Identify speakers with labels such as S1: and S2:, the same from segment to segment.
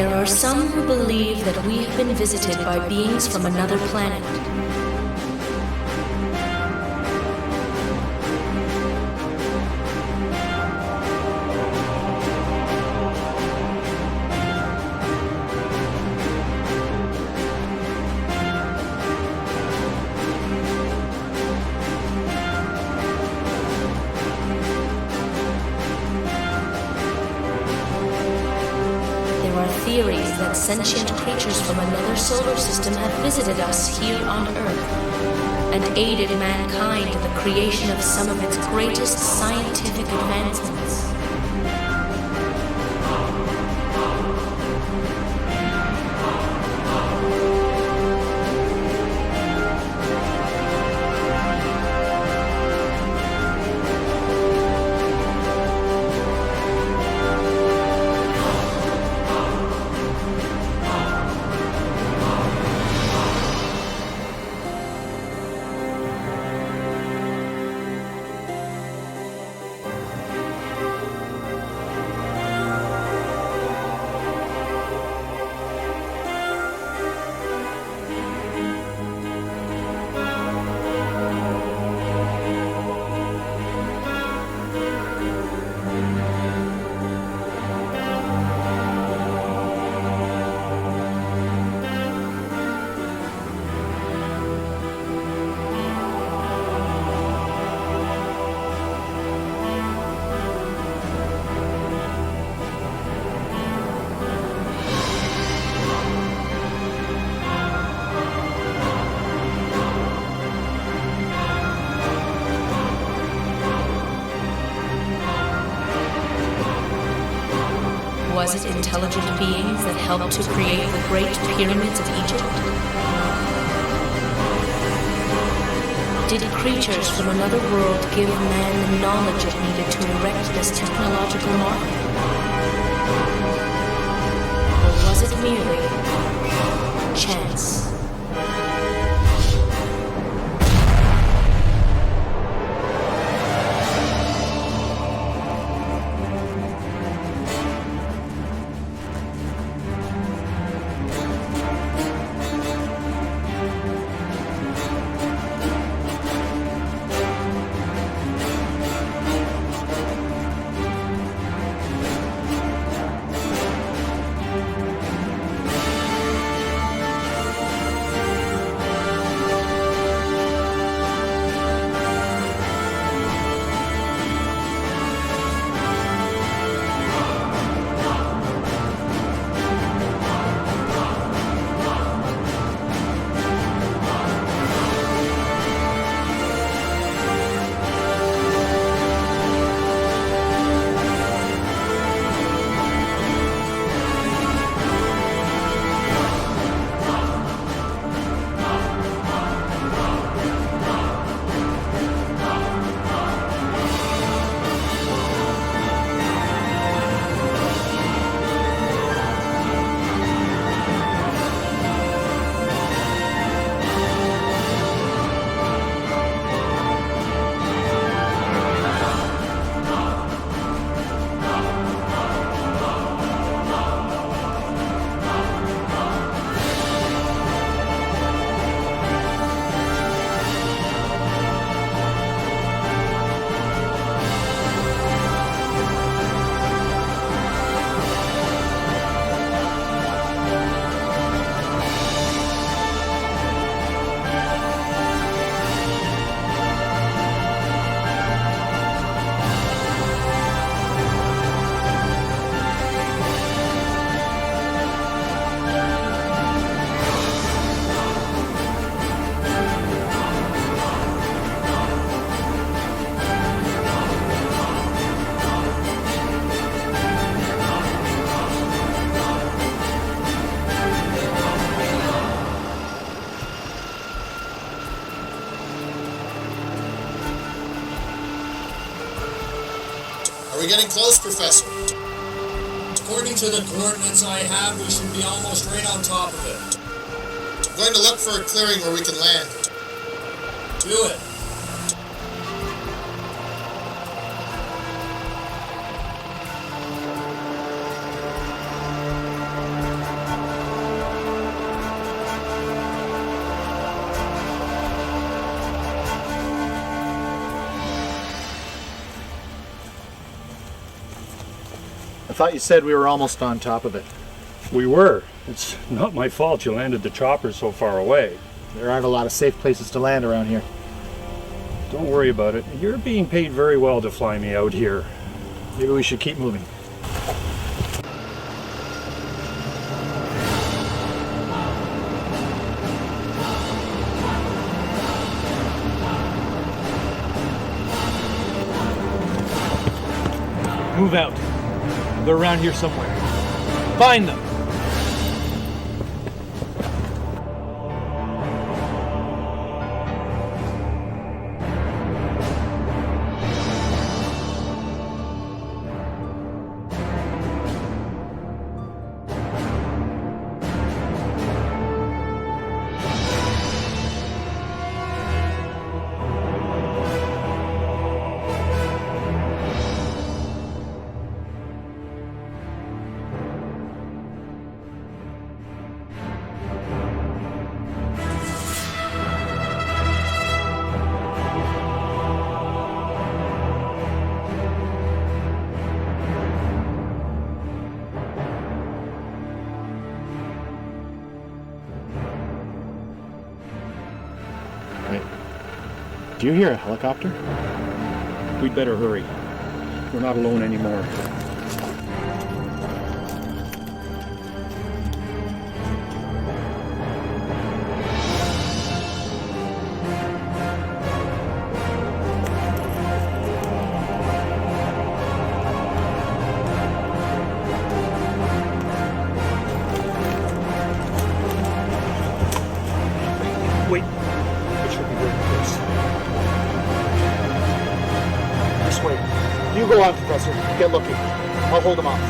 S1: There are some who believe that we have been visited by beings from another planet. Theories that sentient creatures from another solar system have visited us here on Earth and aided mankind in the creation of some of its greatest scientific advancements. Was it intelligent beings that helped to create the Great Pyramids of Egypt? Did creatures from another world give man the knowledge it needed to erect this technological marvel? Or was it merely chance?
S2: Are we getting close, Professor?
S3: According to the coordinates I have, we should be almost right on top of it.
S2: I'm going to look for a clearing where we can land.
S3: Do it.
S4: I thought you said we were almost on top of it.
S5: We were. It's not my fault you landed the chopper so far away.
S4: There aren't a lot of safe places to land around here.
S5: Don't worry about it. You're being paid very well to fly me out here.
S4: Maybe we should keep moving. Move out. They're around here somewhere. Find them! Do you hear a helicopter?
S5: We'd better hurry. We're not alone anymore. Wait. It should be very close.
S4: This way. You go on, Professor. Get looking. I'll hold them off.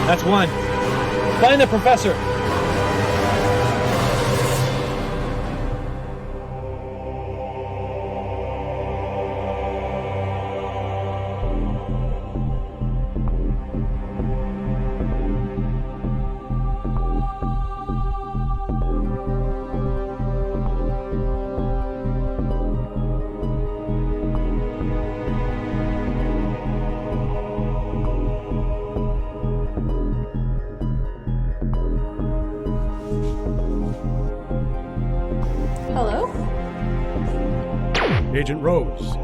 S4: That's one. Find the professor.
S6: Hello?
S7: Agent Rose.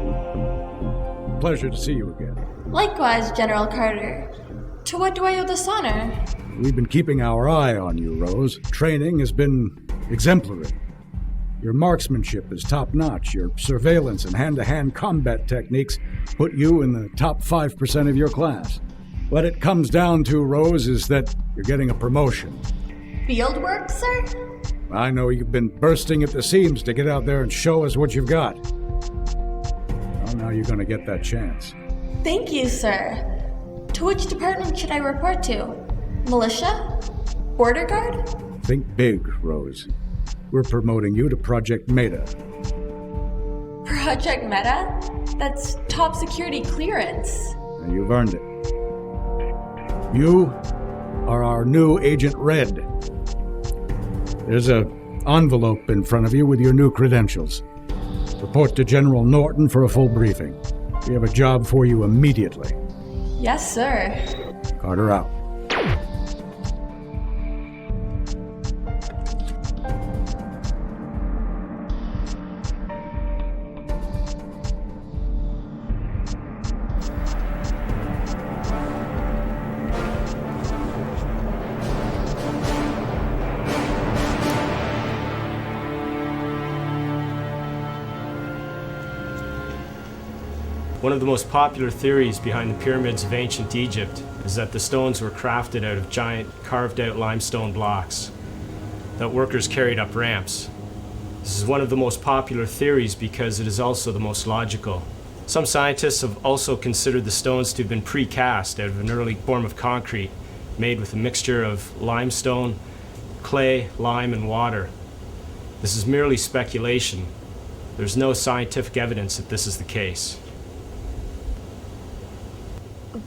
S7: Pleasure to see you again.
S6: Likewise, General Carter. To what do I owe this honor?
S7: We've been keeping our eye on you, Rose. Training has been exemplary. Your marksmanship is top-notch. Your surveillance and hand-to-hand combat techniques put you in the top 5% of your class. What it comes down to, Rose, is that you're getting a promotion.
S6: Field work, sir?
S7: I know you've been bursting at the seams to get out there and show us what you've got. Well, now you're going to get that chance.
S6: Thank you, sir. To which department should I report to? Militia? Border Guard?
S7: Think big, Rose. We're promoting you to Project Meta.
S6: Project Meta? That's top security clearance.
S7: And you've earned it. You are our new Agent Red. There's an envelope in front of you with your new credentials. Report to General Norton for a full briefing. We have a job for you immediately.
S6: Yes, sir.
S7: Carter out.
S8: One of the most popular theories behind the pyramids of ancient Egypt is that the stones were crafted out of giant carved-out limestone blocks that workers carried up ramps. This is one of the most popular theories because it is also the most logical. Some scientists have also considered the stones to have been precast out of an early form of concrete made with a mixture of limestone, clay, lime, and water. This is merely speculation, There's no scientific evidence that this is the case.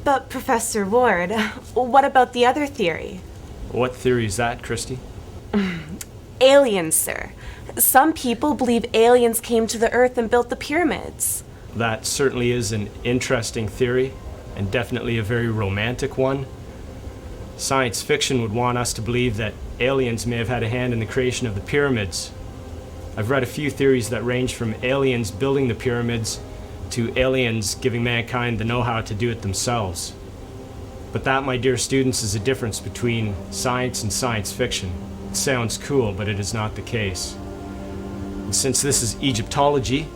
S9: But Professor Ward, what about the other theory?
S8: What theory is that, Christy?
S9: Aliens, sir. Some people believe aliens came to the Earth and built the pyramids.
S8: That certainly is an interesting theory, and definitely a very romantic one. Science fiction would want us to believe that aliens may have had a hand in the creation of the pyramids. I've read a few theories that range from aliens building the pyramids to aliens giving mankind the know-how to do it themselves. But that, my dear students, is a difference between science and science fiction. It sounds cool, but it is not the case. And since this is Egyptology,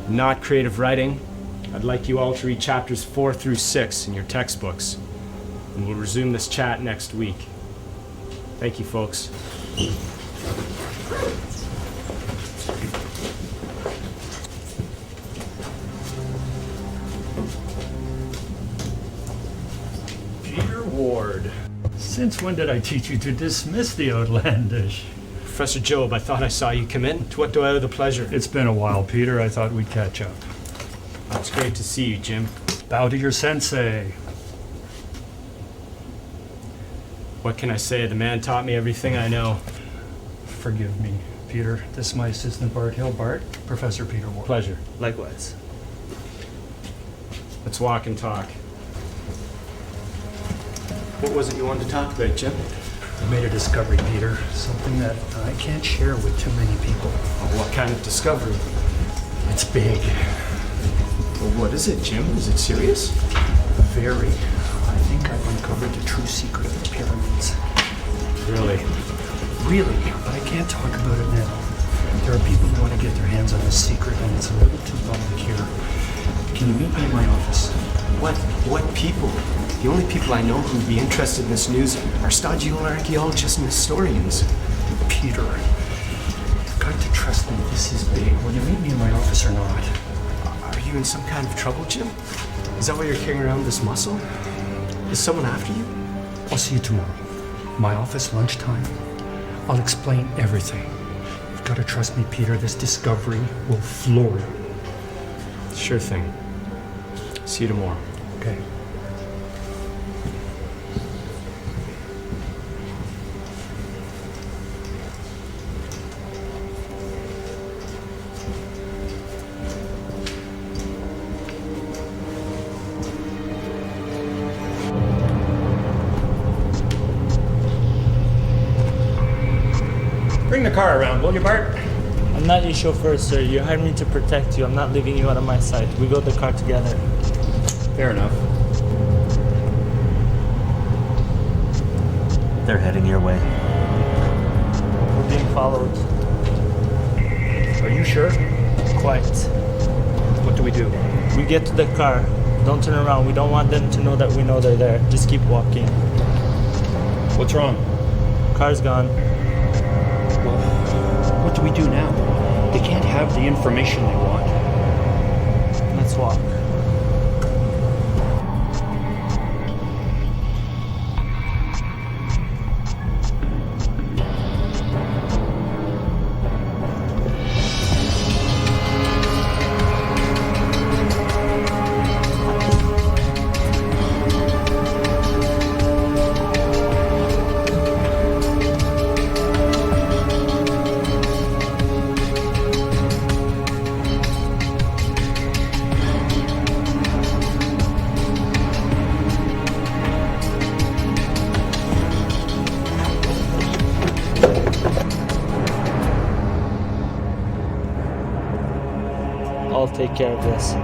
S8: not creative writing, I'd like you all to read chapters 4 through 6 in your textbooks. And we'll resume this chat next week. Thank you, folks.
S5: Peter Ward. Since when did I teach you to dismiss the outlandish?
S8: Professor Job, I thought I saw you come in. To what do I owe the pleasure?
S5: It's been a while, Peter. I thought we'd catch up.
S8: It's great to see you, Jim.
S5: Bow to your sensei.
S8: What can I say? The man taught me everything I know.
S5: Forgive me, Peter. This is my assistant, Bart Hill. Bart, Professor Peter Ward.
S8: Pleasure.
S10: Likewise.
S8: Let's walk and talk. What was it you wanted to talk about, Jim?
S5: I made a discovery, Peter. Something that I can't share with too many people.
S8: Oh, what kind of discovery?
S5: It's big.
S8: Well, what is it, Jim? Is it serious?
S5: Very. I think I've uncovered the true secret of the pyramids.
S8: Really?
S5: Really, but I can't talk about it now. There are people who want to get their hands on this secret, and it's a little too public here. Can you meet me in my office?
S8: What people? The only people I know who would be interested in this news are stodgy old archaeologists and historians.
S5: Peter, you've got to trust me. This is big. Will you meet me in my office or not?
S8: Are you in some kind of trouble, Jim? Is that why you're carrying around this muscle? Is someone after you?
S5: I'll see you tomorrow. My office, lunchtime. I'll explain everything. You've got to trust me, Peter. This discovery will floor you.
S8: Sure thing. See you tomorrow.
S5: Okay.
S10: Bring the car around, will you, Bart?
S11: I'm not your chauffeur, sir. You hired me to protect you. I'm not leaving you out of my sight. We built the car together.
S10: Fair enough. They're heading your way.
S11: We're being followed.
S5: Are you sure?
S11: Quite.
S5: What do we do?
S11: We get to the car. Don't turn around. We don't want them to know that we know they're there. Just keep walking.
S5: What's wrong?
S11: Car's gone.
S5: Well, what do we do now? They can't have the information they want.
S11: Let's walk. I'll take care of this.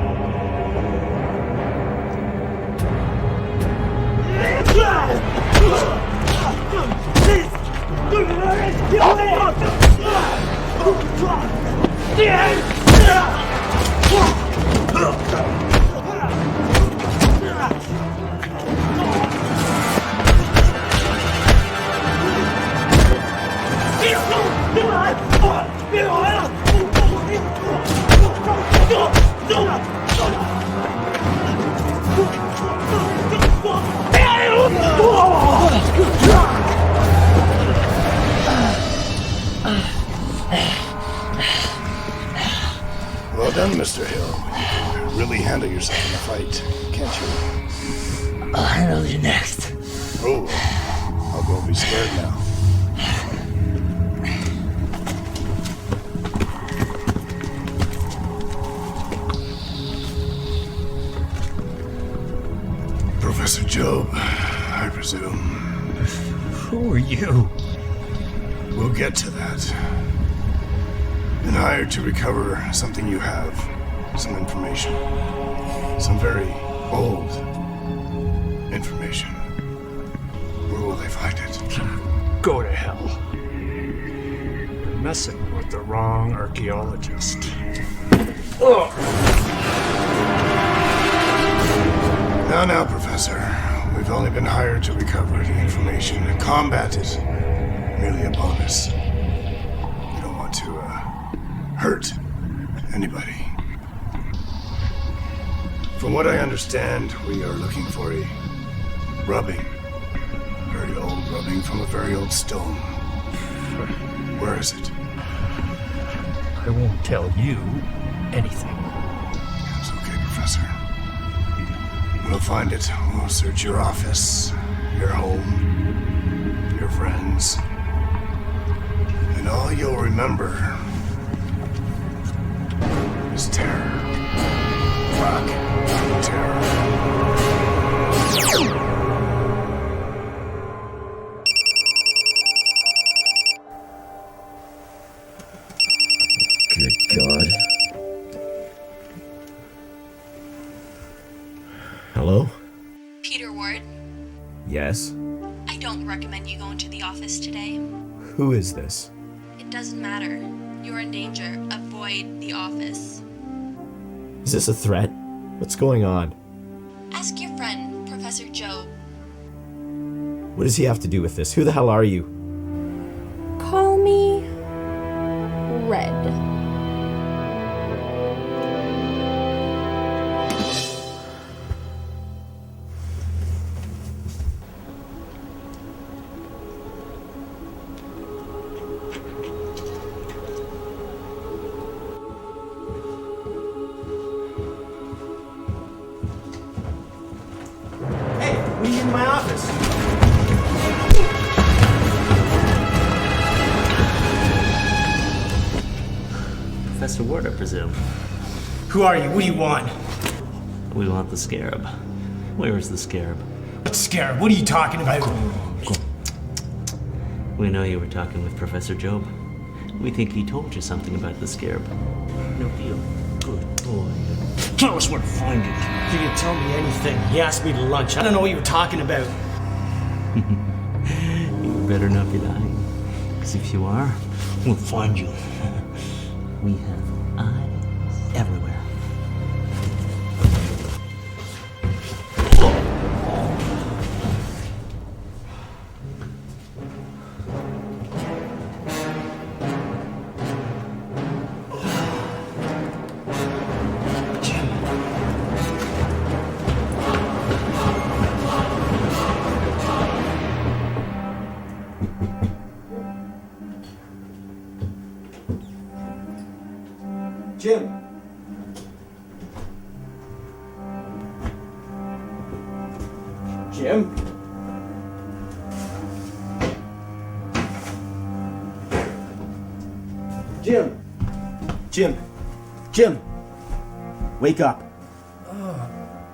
S12: Mr. Hill. You can really handle yourself in a fight, can't you?
S13: I'll handle you next.
S12: Oh, I'll go be scared now. Professor Job, I presume.
S13: Who are you?
S12: We'll get to that. Been hired to recover something you have. Some information. Some very old information. Where will they find it?
S5: Go to hell. You're messing with the wrong archaeologist. Ugh.
S12: Now, Professor. We've only been hired to recover the information. Combat is merely a bonus. We don't want to, hurt anybody. From what I understand, we are looking for a rubbing. Very old rubbing from a very old stone. Where is it?
S5: I won't tell you anything.
S12: It's okay, Professor. We'll find it. We'll search your office, your home, your friends. And all you'll remember is terror. Black terror.
S13: Good God.
S10: Hello?
S6: Peter Ward,
S10: Yes?
S6: I don't recommend you go into the office today.
S10: Who is this?
S6: It doesn't matter. You're in danger. Avoid the office.
S10: Is this a threat? What's going on?
S6: Ask your friend, Professor Job.
S10: What does he have to do with this? Who the hell are you?
S6: Call me Red.
S8: What are you in my office?
S10: Professor Ward, I presume.
S8: Who are you? What do you want?
S10: We want the Scarab. Where is the Scarab?
S8: What Scarab? What are you talking about?
S10: We know you were talking with Professor Job. We think he told you something about the Scarab. No deal. Good boy.
S8: Tell us where to find it. He didn't tell me anything. He asked me to lunch. I don't know what you were talking about.
S10: You better not be lying. Because if you are,
S8: We'll find you.
S10: we have eyes everywhere.
S8: Jim. Jim? Jim! Jim! Jim! Wake up!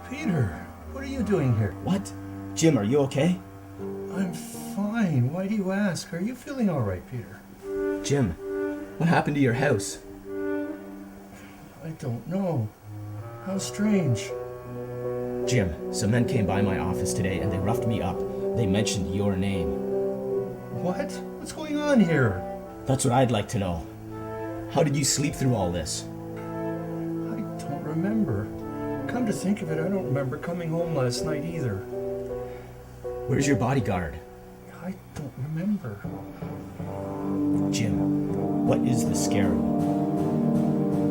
S14: Peter, what are you doing here?
S8: What? Jim, are you okay?
S14: I'm fine. Why do you ask? Are you feeling all right, Peter?
S8: Jim, what happened to your house?
S14: I don't know. How strange.
S8: Jim, some men came by my office today and they roughed me up. They mentioned your name.
S14: What? What's going on here?
S8: That's what I'd like to know. How did you sleep through all this?
S14: I don't remember. Come to think of it, I don't remember coming home last night either.
S8: Where's your bodyguard?
S14: I don't remember.
S8: Jim, what is the Scarab?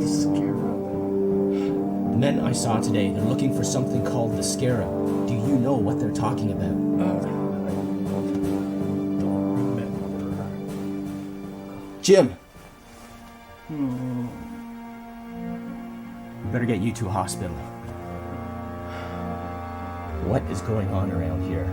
S14: The Scarab?
S8: The men I saw today, they're looking for something called the Scarab. Do you know what they're talking about?
S14: I don't remember.
S8: Jim!
S15: better get you to a hospital. What is going on around here?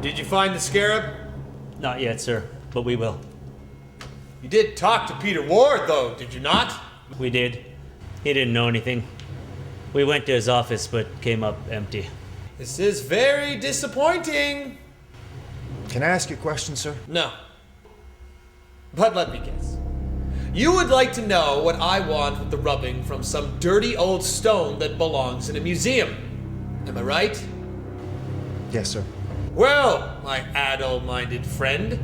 S16: Did you find the Scarab?
S10: Not yet, sir, but we will.
S16: You did talk to Peter Ward, though, did you not?
S10: We did. He didn't know anything. We went to his office, but came up empty.
S16: This is very disappointing.
S17: Can I ask you a question, sir?
S16: No. But let me guess. You would like to know what I want with the rubbing from some dirty old stone that belongs in a museum. Am I right?
S17: Yes, sir.
S16: Well, my adult-minded friend,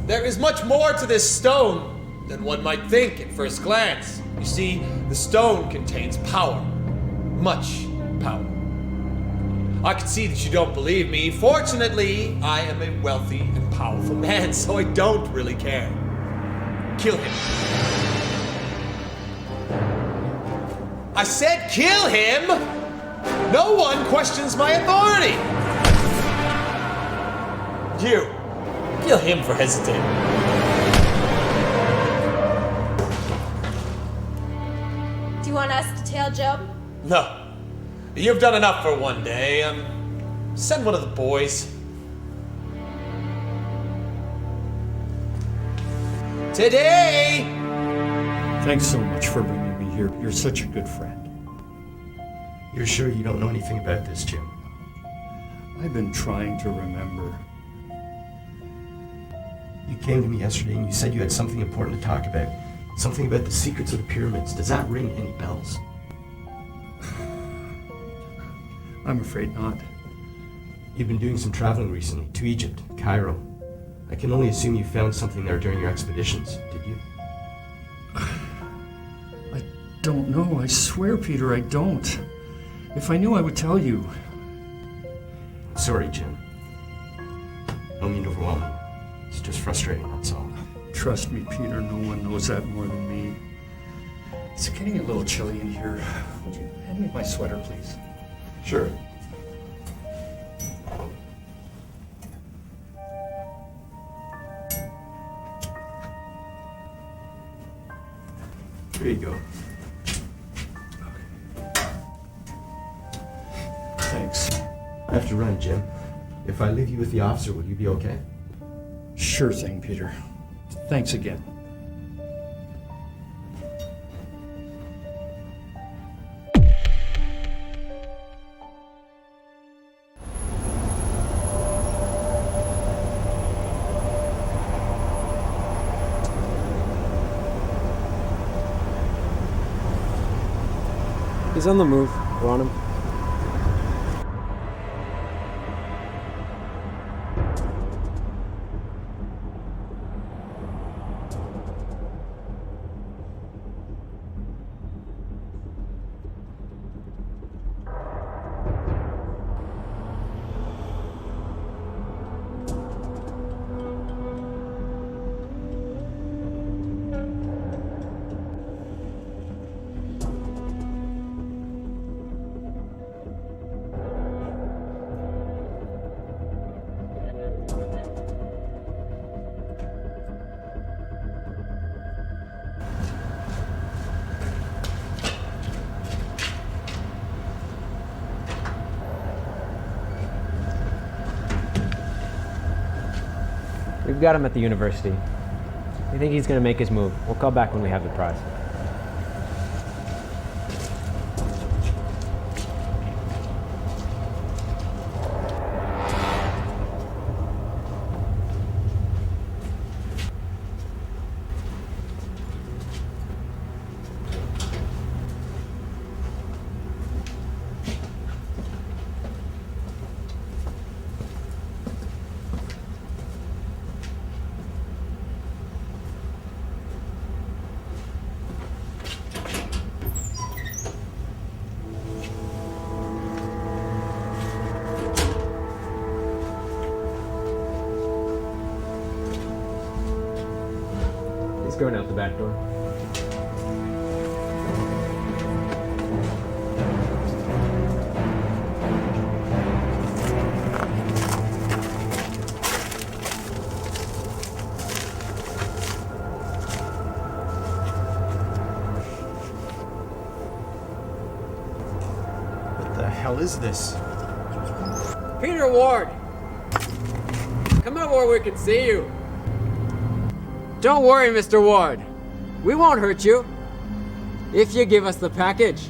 S16: there is much more to this stone than one might think at first glance. You see, the stone contains power. Much power. I can see that you don't believe me. Fortunately, I am a wealthy and powerful man, so I don't really care. Kill him. I said kill him! No one questions my authority! You! Kill him for hesitating.
S6: Do you want us to tail Job?
S16: No. You've done enough for one day. Send one of the boys. Today!
S5: Thanks so much for bringing me here. You're such a good friend.
S17: You're sure you don't know anything about this, Jim?
S5: I've been trying to remember.
S17: You came to me yesterday and you said you had something important to talk about. Something about the secrets of the pyramids. Does that ring any bells?
S5: I'm afraid not.
S17: You've been doing some traveling recently, to Egypt, Cairo. I can only assume you found something there during your expeditions, did you?
S5: I don't know. I swear, Peter, I don't. If I knew, I would tell you.
S17: Sorry, Jim. I don't mean to overwhelm you. It's just frustrating, that's all.
S5: Trust me, Peter, no one knows that more than me. It's getting a little chilly in here. Would you hand me my sweater, please?
S17: Sure. Here you go.
S5: Thanks.
S17: I have to run, Jim. If I leave you with the officer, will you be okay?
S5: Sure thing, Peter. Thanks again.
S18: He's on the move. We're on him. We've got him at the university. We think he's going to make his move. We'll call back when we have the prize. going out the back door.
S17: What the hell is this?
S19: Peter Ward! Come out where we can see you. Don't worry, Mr. Ward. We won't hurt you. If you give us the package.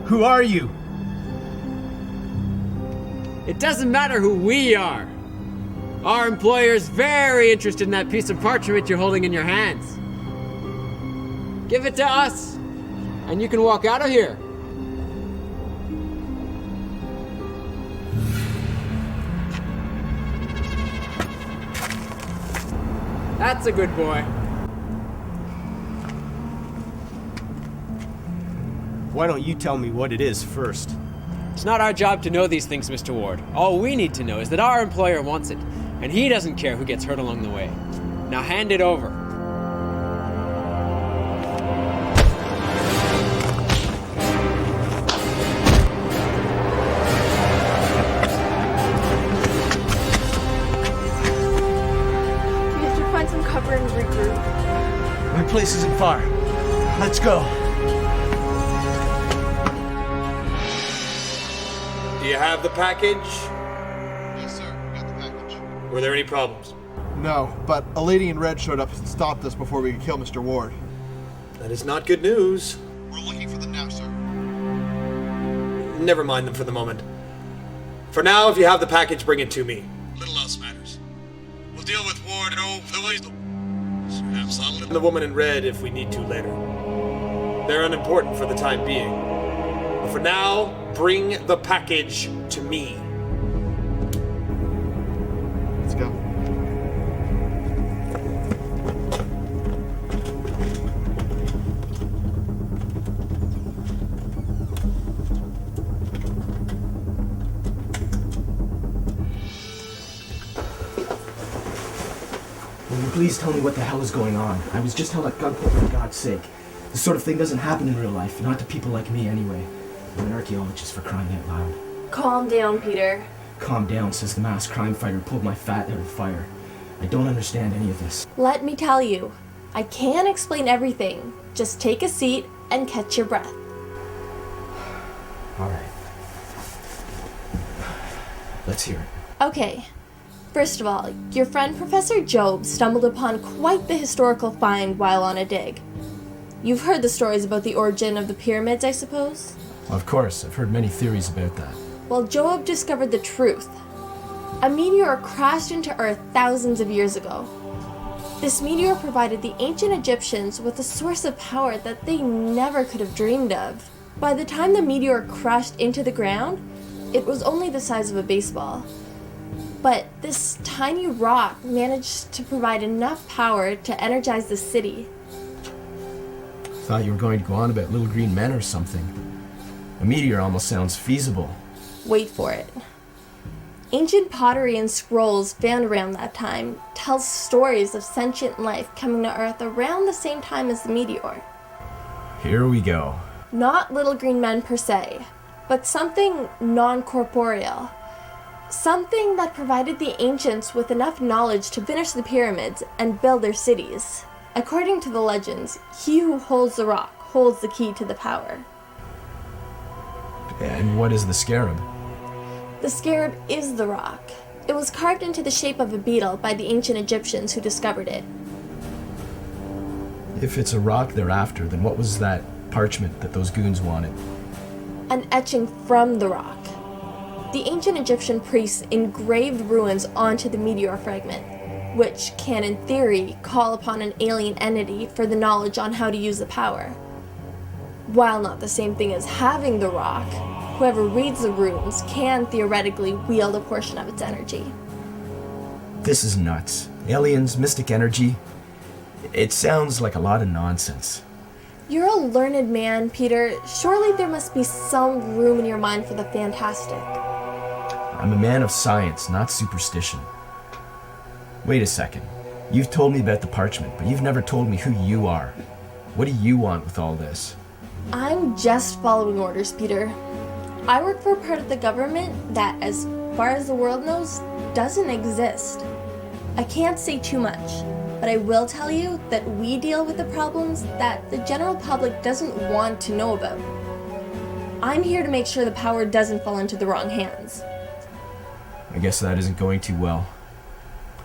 S17: Who are you?
S19: It doesn't matter who we are. Our employer's very interested in that piece of parchment you're holding in your hands. Give it to us, and you can walk out of here. That's a good boy.
S17: Why don't you tell me what it is first?
S19: It's not our job to know these things, Mr. Ward. All we need to know is that our employer wants it, and he doesn't care who gets hurt along the way. Now hand it over.
S6: We have to find some cover and regroup.
S17: My place isn't far. Let's go.
S16: Do you have the package?
S2: Yes, sir. Got the package.
S16: Were there any problems?
S20: No, but a lady in red showed up and stopped us before we could kill Mr. Ward.
S16: That is not good news.
S2: We're looking for them now, sir.
S16: Never mind them for the moment. For now, if you have the package, bring it to me. Little else matters. We'll deal with Ward and the woman in red if we need to later. They're unimportant for the time being. But for now, bring the package to me.
S20: Let's go.
S17: Will you please tell me what the hell is going on? I was just held at gunpoint for God's sake. This sort of thing doesn't happen in real life, not to people like me anyway. I'm an archaeologist, for crying out loud.
S6: Calm down, Peter.
S17: Calm down, says the masked crime fighter who pulled my fat out of the fire. I don't understand any of this.
S6: Let me tell you. I can't explain everything. Just take a seat and catch your breath.
S17: Alright. Let's hear it.
S6: Okay. First of all, your friend Professor Job stumbled upon quite the historical find while on a dig. You've heard the stories about the origin of the pyramids, I suppose?
S17: Well, of course, I've heard many theories about that.
S6: Well, Job discovered the truth. A meteor crashed into Earth thousands of years ago. This meteor provided the ancient Egyptians with a source of power that they never could have dreamed of. By the time the meteor crashed into the ground, it was only the size of a baseball. But this tiny rock managed to provide enough power to energize the city.
S17: Thought you were going to go on about little green men or something. A meteor almost sounds feasible.
S6: Wait for it. Ancient pottery and scrolls found around that time tell stories of sentient life coming to Earth around the same time as the meteor.
S17: Here we go.
S6: Not little green men per se, but something non-corporeal. Something that provided the ancients with enough knowledge to finish the pyramids and build their cities. According to the legends, he who holds the rock holds the key to the power.
S17: And what is the Scarab?
S6: The Scarab is the rock. It was carved into the shape of a beetle by the ancient Egyptians who discovered it.
S17: If it's a rock they're after, then what was that parchment that those goons wanted?
S6: An etching from the rock. The ancient Egyptian priests engraved runes onto the meteor fragment, which can, in theory, call upon an alien entity for the knowledge on how to use the power. While not the same thing as having the rock, whoever reads the runes can theoretically wield a portion of its energy.
S17: This is nuts. Aliens, mystic energy. It sounds like a lot of nonsense.
S6: You're a learned man, Peter. Surely there must be some room in your mind for the fantastic.
S17: I'm a man of science, not superstition. Wait a second. You've told me about the parchment, but you've never told me who you are. What do you want with all this?
S6: I'm just following orders, Peter. I work for a part of the government that, as far as the world knows, doesn't exist. I can't say too much, but I will tell you that we deal with the problems that the general public doesn't want to know about. I'm here to make sure the power doesn't fall into the wrong hands.
S17: I guess that isn't going too well.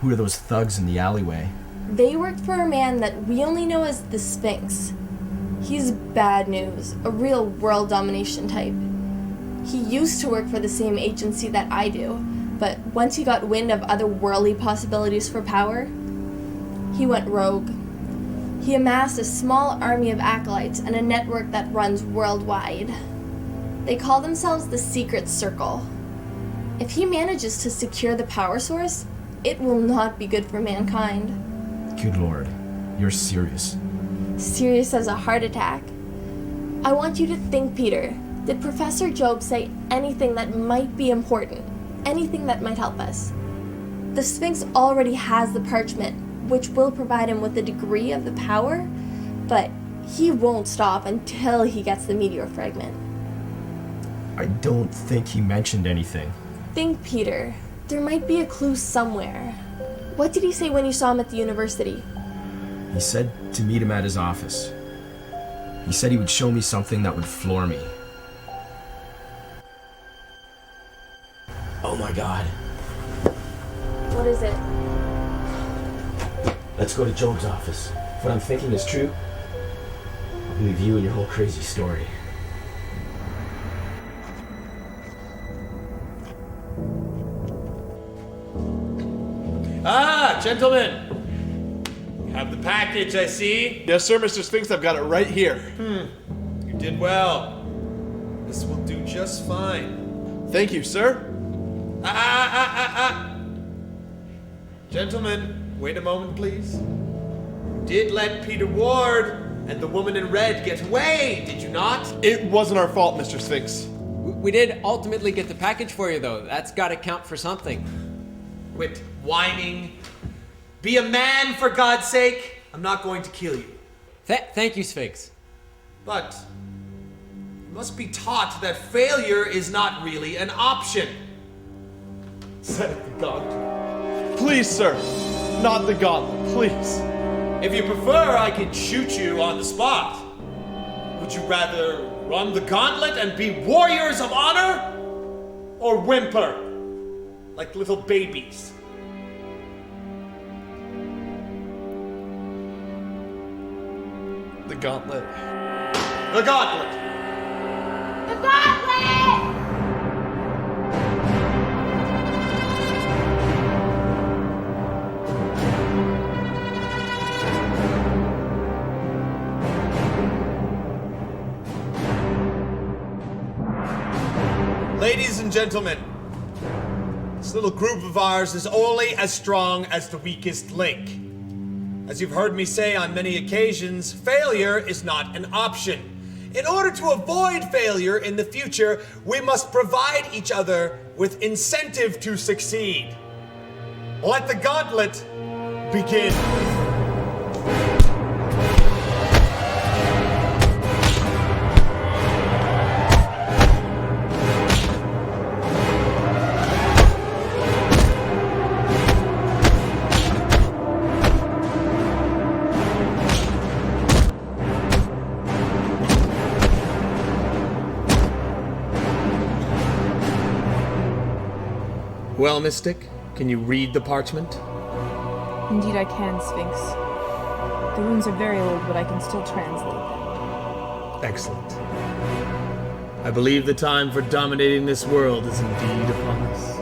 S17: Who are those thugs in the alleyway?
S6: They worked for a man that we only know as the Sphinx. He's bad news, a real world domination type. He used to work for the same agency that I do, but once he got wind of otherworldly possibilities for power, he went rogue. He amassed a small army of acolytes and a network that runs worldwide. They call themselves the Secret Circle. If he manages to secure the power source, it will not be good for mankind.
S17: Good Lord, you're serious.
S6: Serious as a heart attack. I want you to think, Peter. Did Professor Job say anything that might be important? Anything that might help us? The Sphinx already has the parchment, which will provide him with a degree of the power, but he won't stop until he gets the meteor fragment.
S17: I don't think he mentioned anything.
S6: Think, Peter. There might be a clue somewhere. What did he say when you saw him at the university?
S17: He said to meet him at his office. He said he would show me something that would floor me. Oh my God.
S6: What is it?
S17: Let's go to Job's office. If what I'm thinking is true, I'll believe you and your whole crazy story.
S16: Ah, gentlemen! You have the package, I see.
S20: Yes, sir, Mr. Sphinx. I've got it right here.
S16: You did well. This will do just fine.
S20: Thank you, sir.
S16: Gentlemen, wait a moment, please. You did let Peter Ward and the woman in red get away, did you not?
S20: It wasn't our fault, Mr. Sphinx.
S19: We did ultimately get the package for you, though. That's got to count for something.
S16: Quit whining. Be a man, for God's sake. I'm not going to kill you.
S19: Thank you, Sphinx.
S16: But you must be taught that failure is not really an option. Set the gauntlet.
S20: Please, sir. Not the gauntlet, please.
S16: If you prefer, I can shoot you on the spot. Would you rather run the gauntlet and be warriors of honor? Or whimper like little babies?
S20: The gauntlet.
S16: The gauntlet!
S6: The gauntlet!
S16: Ladies and gentlemen, this little group of ours is only as strong as the weakest link. As you've heard me say on many occasions, failure is not an option. In order to avoid failure in the future, we must provide each other with incentive to succeed. Let the gauntlet begin. Well, Mystic, can you read the parchment?
S21: Indeed I can, Sphinx. The runes are very old, but I can still translate them.
S16: Excellent. I believe the time for dominating this world is indeed upon us.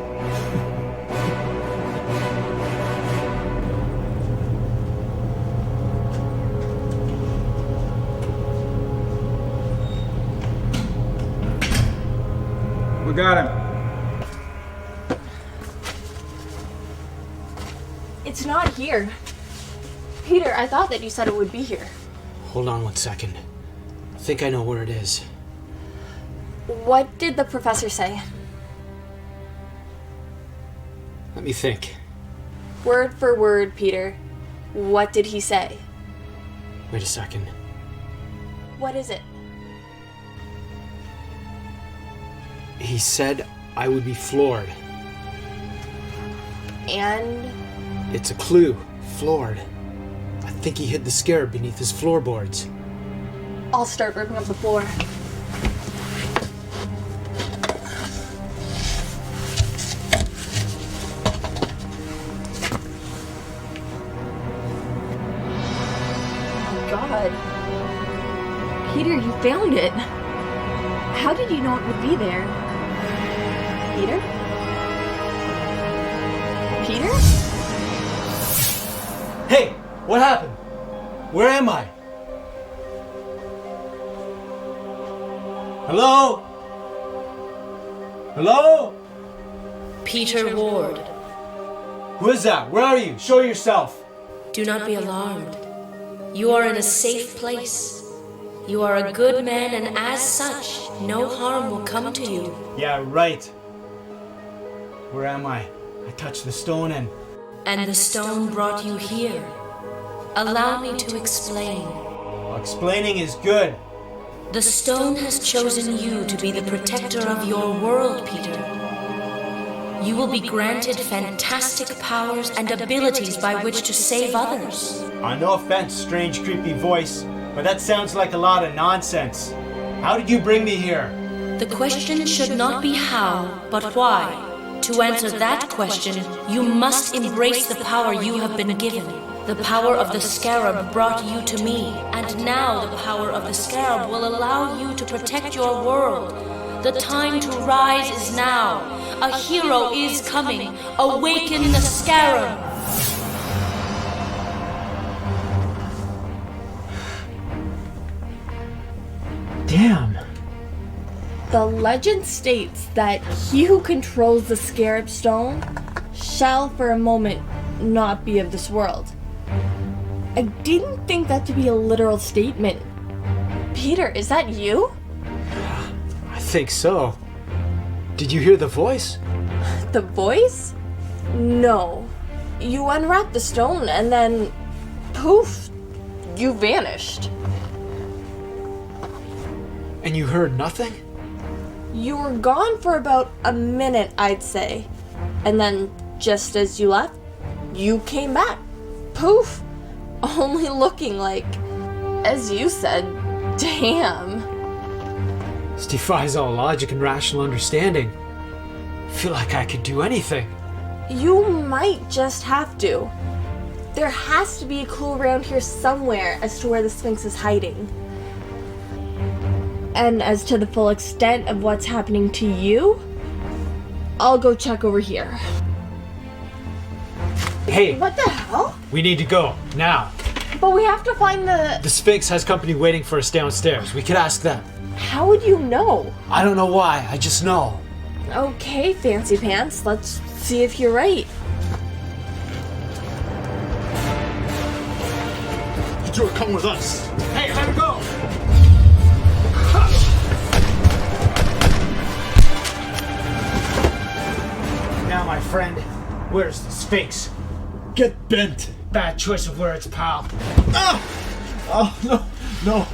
S22: We got him.
S6: It's not here. Peter, I thought that you said it would be here.
S23: Hold on 1 second. I think I know where it is.
S6: What did the professor say?
S23: Let me think.
S6: Word for word, Peter. What did he say?
S23: Wait a second.
S6: What is it?
S23: He said I would be floored.
S6: And?
S23: It's a clue. Floored. I think he hid the Scarab beneath his floorboards.
S6: I'll start ripping up the floor. God. Peter, you found it. How did you know it would be there? Peter? Peter?
S23: Hey! What happened? Where am I? Hello? Hello?
S1: Peter Ward.
S23: Who is that? Where are you? Show yourself.
S1: Do not be alarmed. You are in a safe place. You are a good man, and as such, no harm will come to you.
S23: Yeah, right. Where am I? I touched the stone and...
S1: And the stone brought you here. Allow me to explain.
S23: Explaining is good.
S1: The stone has chosen you to be the protector of your world, Peter. You will be granted fantastic powers and abilities by which to save others.
S23: No offense, strange, creepy voice, but that sounds like a lot of nonsense. How did you bring me here?
S1: The question should not be how, but why. To answer that question, you must embrace the power you have been given. The power of the Scarab brought you to me, and now the power of the Scarab will allow you to protect your world. The time to rise is now. A hero is coming. Awaken the Scarab!
S23: Damn.
S6: The legend states that he who controls the Scarab Stone shall for a moment not be of this world. I didn't think that to be a literal statement. Peter, is that you?
S23: I think so. Did you hear the voice?
S6: The voice? No. You unwrapped the stone and then poof, you vanished.
S23: And you heard nothing?
S6: You were gone for about a minute, I'd say. And then, just as you left, you came back. Poof! Only looking like, as you said, damn.
S23: This defies all logic and rational understanding. I feel like I could do anything.
S6: You might just have to. There has to be a clue around here somewhere as to where the Sphinx is hiding. And as to the full extent of what's happening to you, I'll go check over here.
S23: Hey!
S6: What the hell?
S23: We need to go, now.
S6: But we have to find the...
S23: The Sphinx has company waiting for us downstairs. We could ask them.
S6: How would you know?
S23: I don't know why, I just know.
S6: Okay, Fancy Pants, let's see if you're right.
S23: You two are coming with us. Hey, let her go! Now, my friend, where's the Sphinx?
S20: Get bent!
S23: Bad choice of words, pal.
S20: Ah! Oh, no,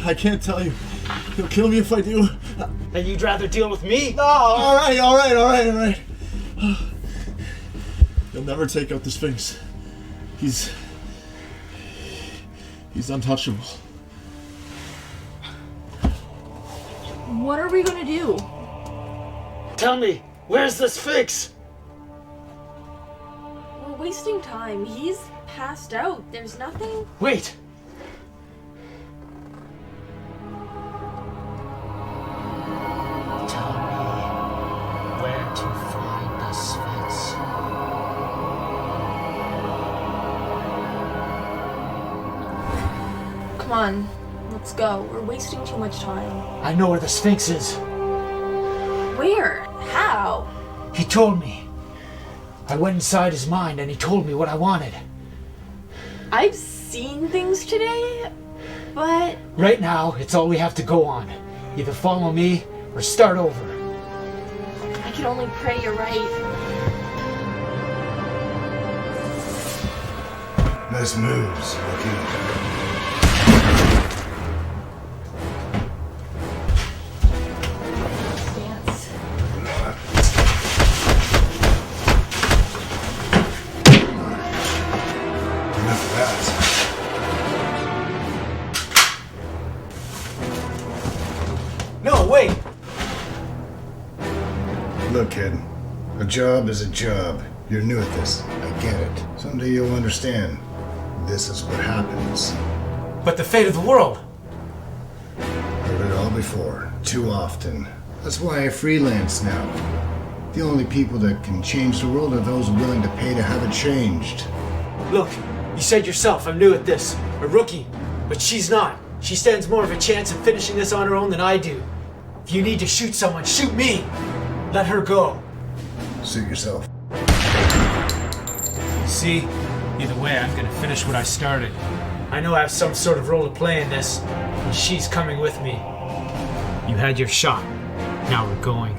S20: I can't tell you. He'll kill me if I do.
S23: Then you'd rather deal with me?
S20: No, all right. He'll never take out the Sphinx. He's untouchable.
S6: What are we gonna do?
S23: Tell me, where's the Sphinx?
S6: We're wasting time. He's passed out. There's nothing...
S23: Wait! Tell me where to find the Sphinx.
S6: Come on, let's go. We're wasting too much time.
S23: I know where the Sphinx is.
S6: Where? How?
S23: He told me. I went inside his mind and he told me what I wanted.
S6: I've seen things today, but...
S23: Right now, it's all we have to go on. Either follow me or start over.
S6: I can only pray you're right.
S12: Nice moves, Rookie.
S23: No, wait!
S12: Look, kid. A job is a job. You're new at this. I get it. Someday you'll understand. This is what happens.
S23: But the fate of the world!
S12: Heard it all before. Too often. That's why I freelance now. The only people that can change the world are those willing to pay to have it changed.
S23: Look, you said yourself I'm new at this. A rookie. But she's not. She stands more of a chance of finishing this on her own than I do. If you need to shoot someone, shoot me! Let her go.
S12: Suit yourself.
S23: See? Either way, I'm gonna finish what I started. I know I have some sort of role to play in this, and she's coming with me. You had your shot. Now we're going.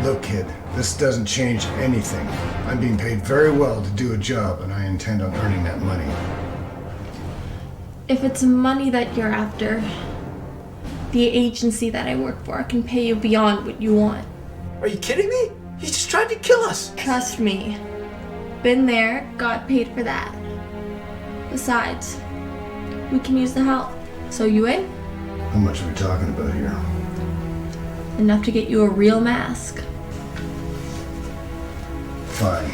S12: Look, kid, this doesn't change anything. I'm being paid very well to do a job, and I intend on earning that money.
S6: If it's money that you're after, the agency that I work for can pay you beyond what you want.
S23: Are you kidding me? He just tried to kill us!
S6: Trust me. Been there, got paid for that. Besides, we can use the help. So you in?
S12: How much are we talking about here?
S6: Enough to get you a real mask.
S12: Fine.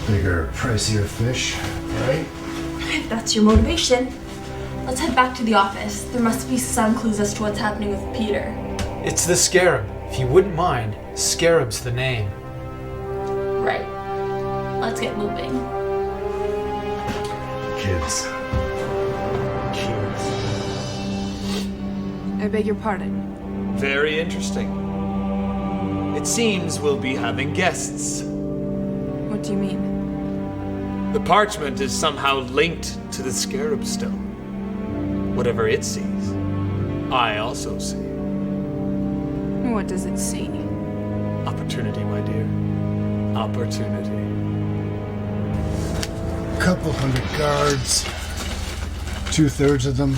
S12: Bigger, pricier fish, right?
S6: If that's your motivation. Let's head back to the office. There must be some clues as to what's happening with Peter.
S23: It's the Scarab. If you wouldn't mind, Scarab's the name.
S6: Right. Let's get moving.
S12: Kids.
S21: I beg your pardon.
S16: Very interesting. It seems we'll be having guests.
S21: What do you mean?
S16: The parchment is somehow linked to the Scarab stone. Whatever it sees, I also see.
S21: What does it see?
S16: Opportunity, my dear. Opportunity.
S12: Couple hundred guards. 2/3 of them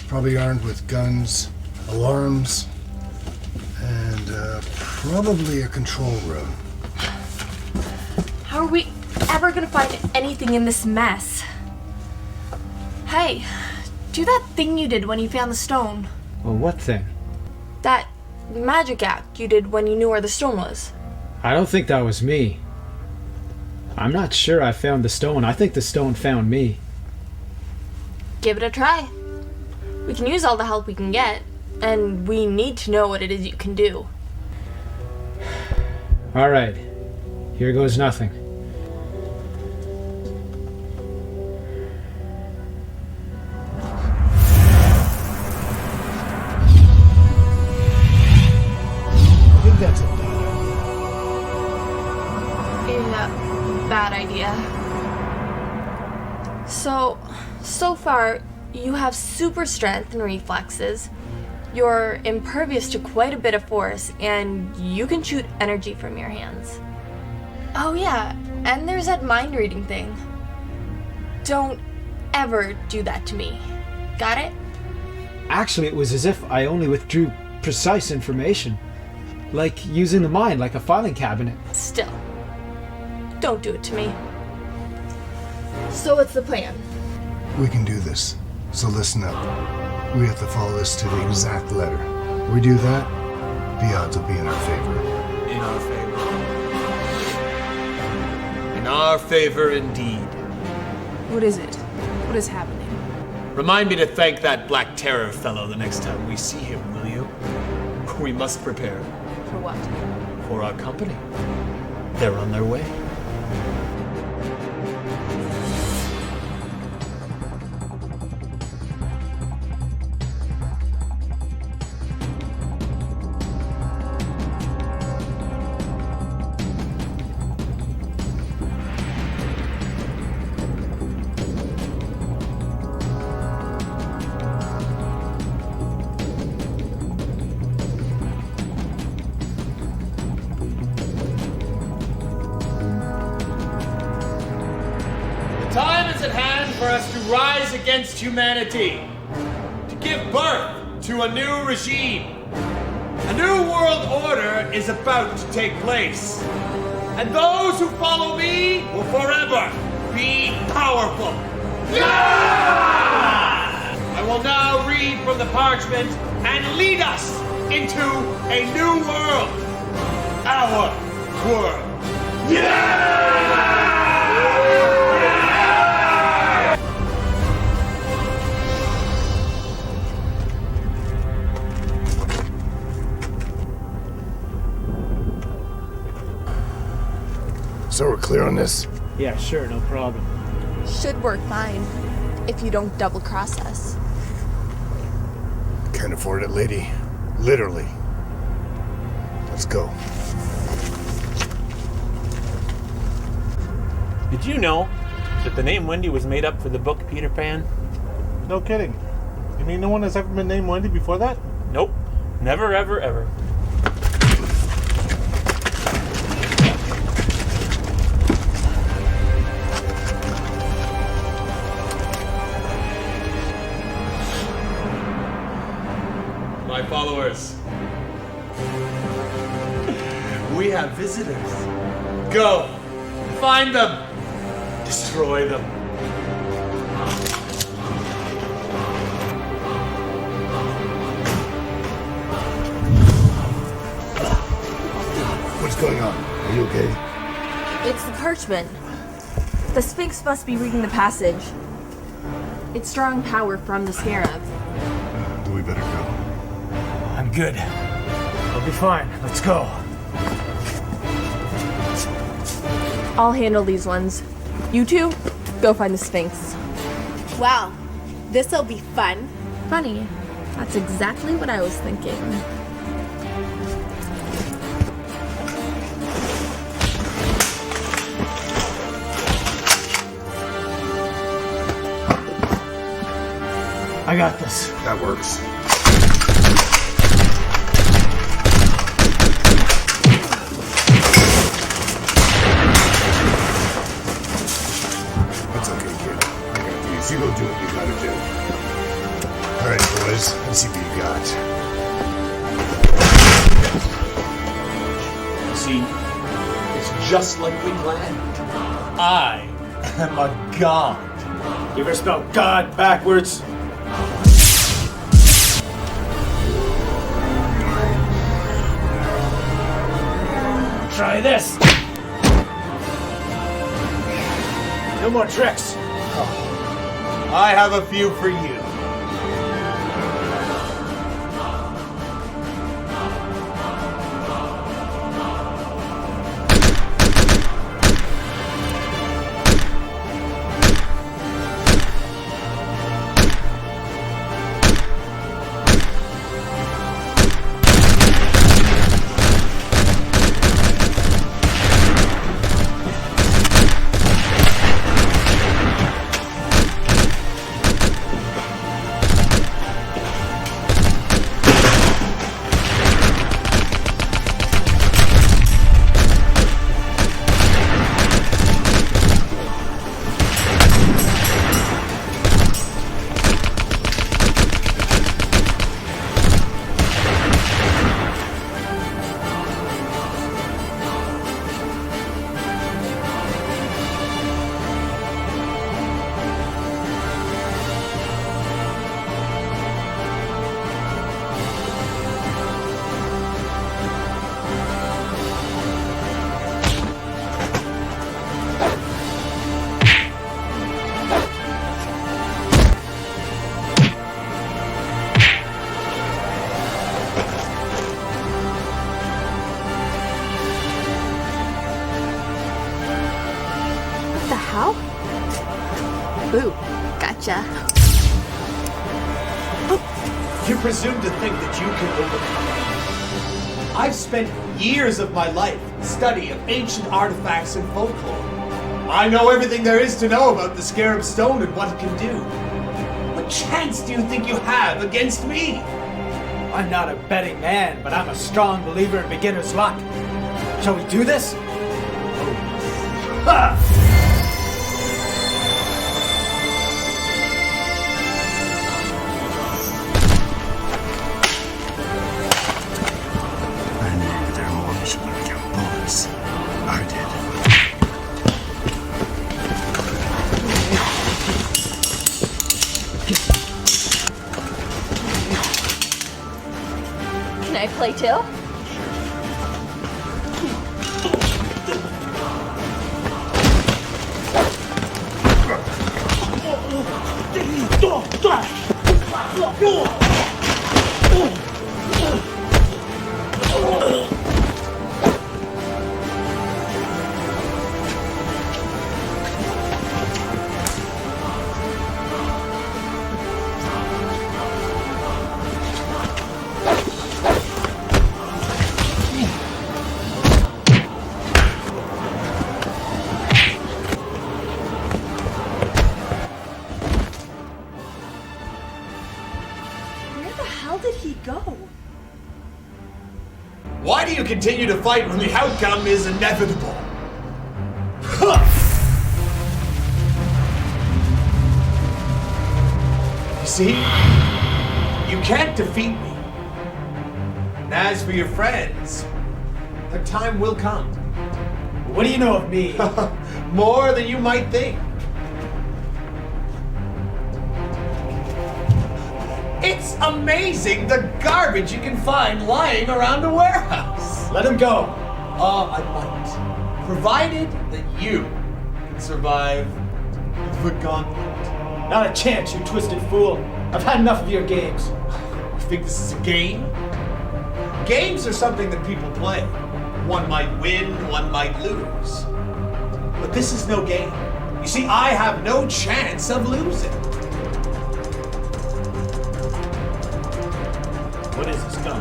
S12: probably armed with guns, alarms, and probably a control room.
S6: How are we ever gonna find anything in this mess? Hey, do that thing you did when you found the stone.
S23: Well, what thing?
S6: That magic act you did when you knew where the stone was.
S23: I don't think that was me. I'm not sure I found the stone. I think the stone found me.
S6: Give it a try. We can use all the help we can get, and we need to know what it is you can do.
S23: All right. Here goes nothing.
S12: I think that's a bad idea.
S6: Yeah, bad idea. So far, you have super strength and reflexes. You're impervious to quite a bit of force, and you can shoot energy from your hands. Oh yeah, and there's that mind reading thing. Don't ever do that to me. Got it?
S23: Actually, it was as if I only withdrew precise information. Like using the mind like a filing cabinet.
S6: Still, don't do it to me. So what's the plan?
S12: We can do this. So listen up. We have to follow this to the exact letter. If we do that, the odds will be in our favor.
S16: In our favor. In our favor indeed.
S21: What is it? What is happening?
S16: Remind me to thank that Black Terror fellow the next time we see him, will you? We must prepare.
S21: For what?
S16: For our company. They're on their way. time is at hand for us to rise against humanity, to give birth to a new regime. A new world order is about to take place, and those who follow me will forever be powerful. I will now read from the parchment and lead us into a new world. Our world.
S12: So we're clear on this?
S23: Yeah, sure, no problem.
S6: Should work fine if you don't double cross us.
S12: Can't afford it, lady. Literally. Let's go.
S3: Did you know that the name Wendy was made up for the book Peter Pan?
S20: No kidding. You mean no one has ever been named Wendy before that?
S3: Nope. Never, ever, ever.
S16: My followers, we have visitors. Go, find them, destroy them.
S12: What's going on? Are you okay?
S6: It's the parchment. The Sphinx must be reading the passage. It's drawing power from the Scarab.
S12: We better go.
S23: I'm good. I'll be fine. Let's go.
S6: I'll handle these ones. You two, go find the Sphinx.
S4: Wow, this'll be fun.
S6: Funny. That's exactly what I was thinking.
S23: I got this.
S12: That works. That's okay, kid. I got these. You go do what you gotta do. Alright, boys. Let's see what you got.
S23: See, it's just like we planned. I am a god. You ever spell God backwards? Try this. No more tricks.
S16: I have a few for you.
S4: How? Ooh, gotcha.
S16: You presume to think that you can overcome it. I've spent years of my life studying of ancient artifacts and folklore. I know everything there is to know about the Scarab Stone and what it can do. What chance do you think you have against me?
S23: I'm not a betting man, but I'm a strong believer in beginner's luck. Shall we do this? Ha!
S4: play too? Where did he go?
S16: Why do you continue to fight when the outcome is inevitable? You see, you can't defeat me. And as for your friends, their time will come.
S23: What do you know of me?
S16: More than you might think. It's amazing the garbage you can find lying around a warehouse.
S23: Let him go.
S16: I might. Provided that you can survive the gauntlet.
S23: Not a chance, you twisted fool. I've had enough of your games.
S16: You think this is a game? Games are something that people play. One might win, one might lose. But this is no game. You see, I have no chance of losing.
S23: What is this gun?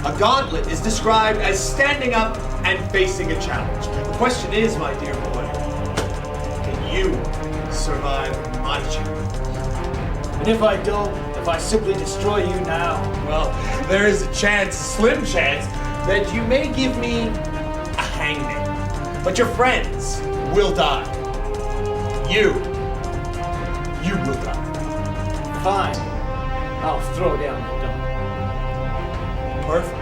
S16: A gauntlet is described as standing up and facing a challenge. The question is, my dear boy, can you survive my challenge?
S23: And if I don't, if I simply destroy you now?
S16: Well, there is a chance, a slim chance, that you may give me a hangman. But your friends will die. You will die.
S23: Fine. I'll throw down the gun.
S16: Perfect.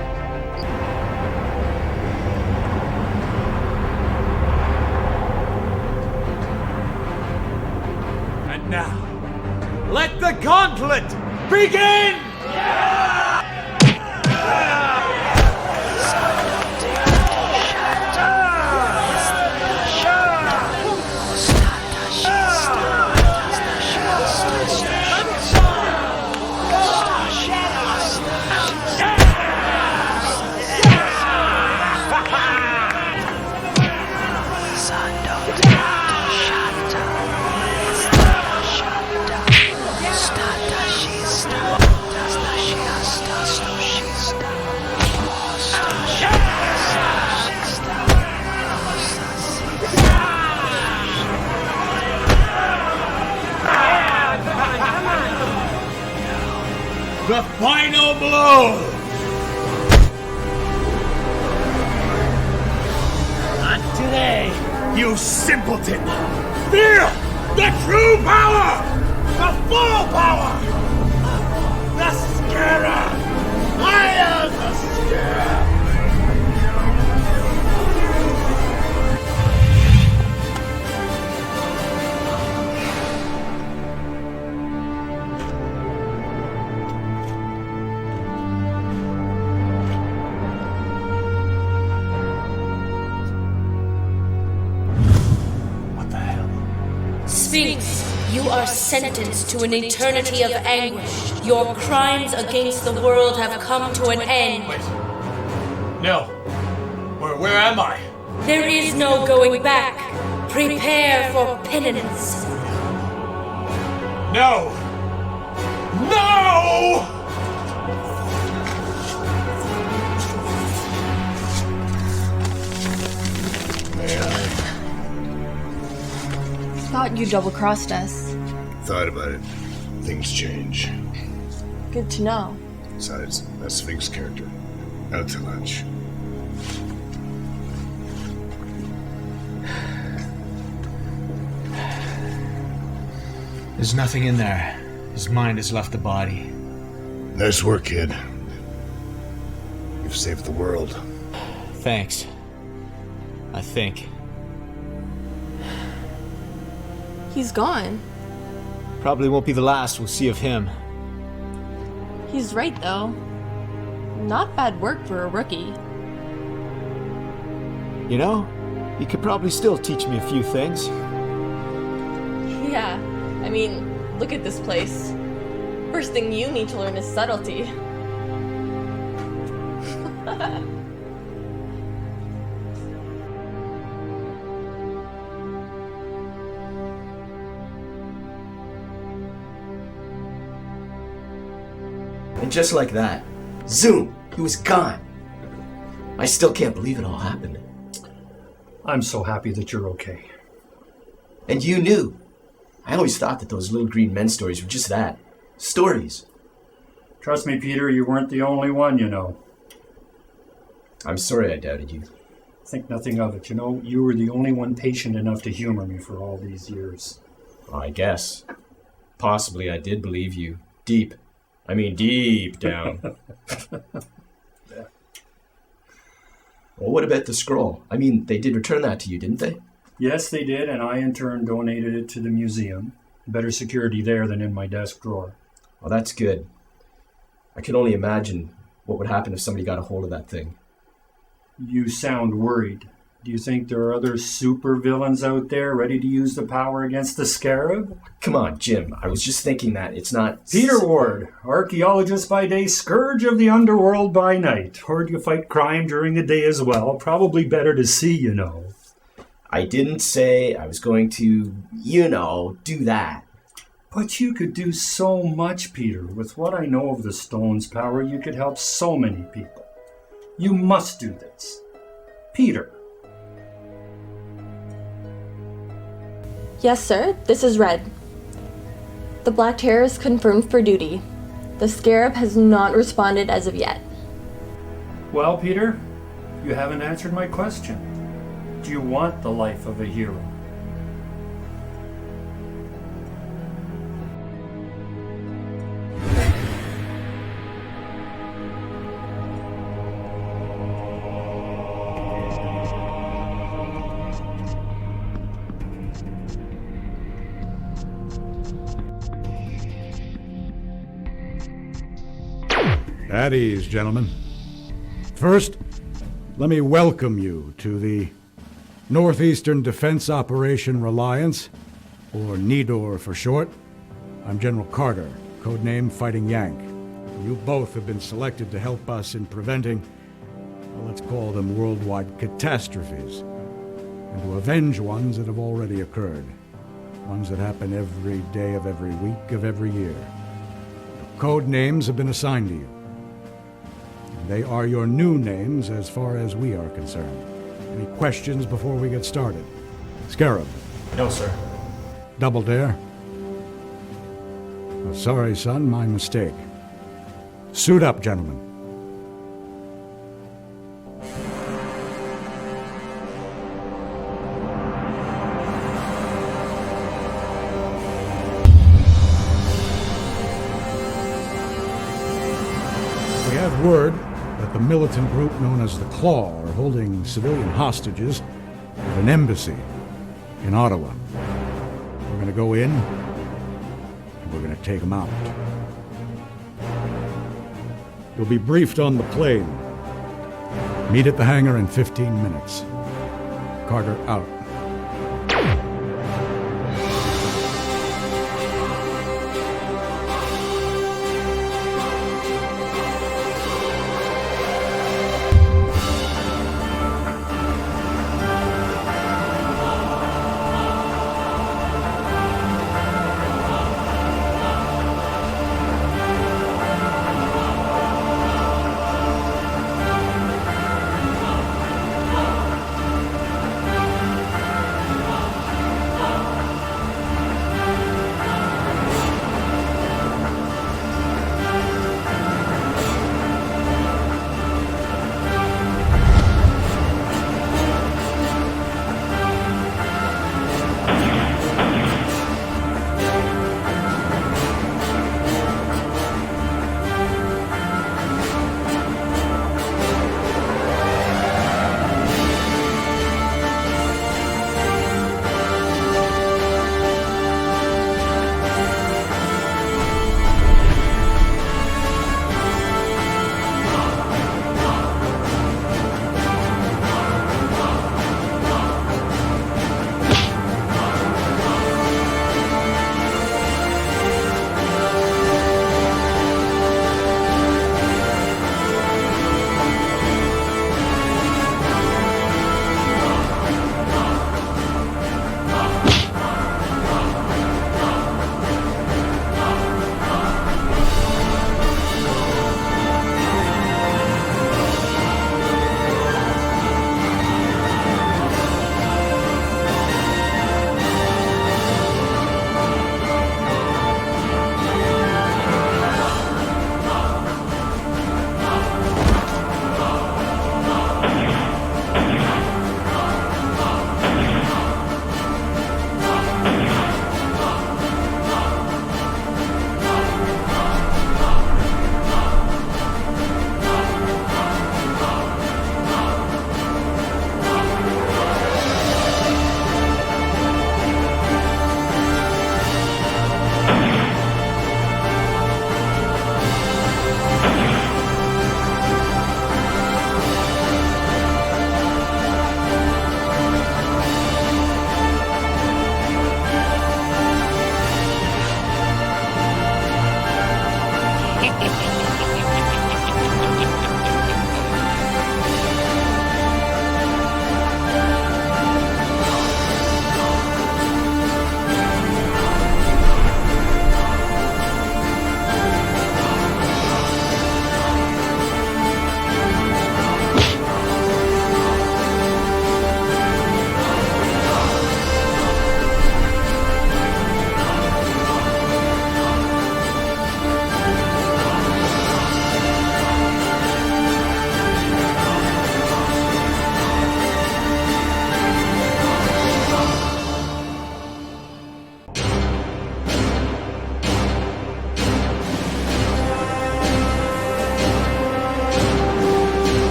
S16: And now, let the gauntlet begin! The final blow!
S23: Not today.
S16: You simpleton! Feel the true power! The full power! The Scarab! I am the Scarab!
S1: Sphinx, you are sentenced to an eternity of anguish. Your crimes against the world have come to an end.
S16: Wait. No. Where am I?
S1: There is no going back. Prepare for penance.
S16: No! No!
S12: May I?
S21: Thought you double-crossed us.
S12: Thought about it. Things change.
S6: Good to know.
S12: Besides, that Sphinx character. Out to lunch.
S23: There's nothing in there. His mind has left the body.
S12: Nice work, kid. You've saved the world.
S23: Thanks. I think.
S6: He's gone.
S23: Probably won't be the last we'll see of him.
S6: He's right, though. Not bad work for a rookie.
S23: You know, you could probably still teach me a few things.
S6: Yeah, I mean, look at this place. First thing you need to learn is subtlety.
S17: And just like that, zoom, he was gone. I still can't believe it all happened.
S5: I'm so happy that you're okay.
S17: And you knew. I always thought that those little green men stories were just that. Stories.
S5: Trust me, Peter, you weren't the only one, you know.
S17: I'm sorry I doubted you.
S5: Think nothing of it. You know, you were the only one patient enough to humor me for all these years.
S8: I guess. Possibly I did believe you. Deep down.
S17: Well, what about the scroll? I mean, they did return that to you, didn't they?
S5: Yes, they did, and I in turn donated it to the museum. Better security there than in my desk drawer.
S17: Well, that's good. I can only imagine what would happen if somebody got a hold of that thing.
S5: You sound worried. Do you think there are other super villains out there ready to use the power against the Scarab?
S17: Come on, Jim. I was just thinking that it's not...
S5: Peter Ward, archaeologist by day, scourge of the underworld by night. Heard you fight crime during the day as well. Probably better to see, you know.
S17: I didn't say I was going to, do that.
S5: But you could do so much, Peter. With what I know of the stone's power, you could help so many people. You must do this. Peter.
S6: Yes, sir. This is Red. The Black Terror is confirmed for duty. The Scarab has not responded as of yet.
S5: Well, Peter, you haven't answered my question. Do you want the life of a hero?
S7: At ease, gentlemen. First, let me welcome you to the Northeastern Defense Operation Reliance, or NEDOR for short. I'm General Carter, codename Fighting Yank. You both have been selected to help us in preventing, well, let's call them worldwide catastrophes, and to avenge ones that have already occurred, ones that happen every day of every week of every year. The code names have been assigned to you. They are your new names as far as we are concerned. Any questions before we get started? Scarab.
S8: No, sir.
S7: Double Dare. Oh, sorry, son, my mistake. Suit up, gentlemen. We have word that the militant group known as the Claw are holding civilian hostages at an embassy in Ottawa. We're going to go in, and we're going to take them out. You'll be briefed on the plane. Meet at the hangar in 15 minutes. Carter out.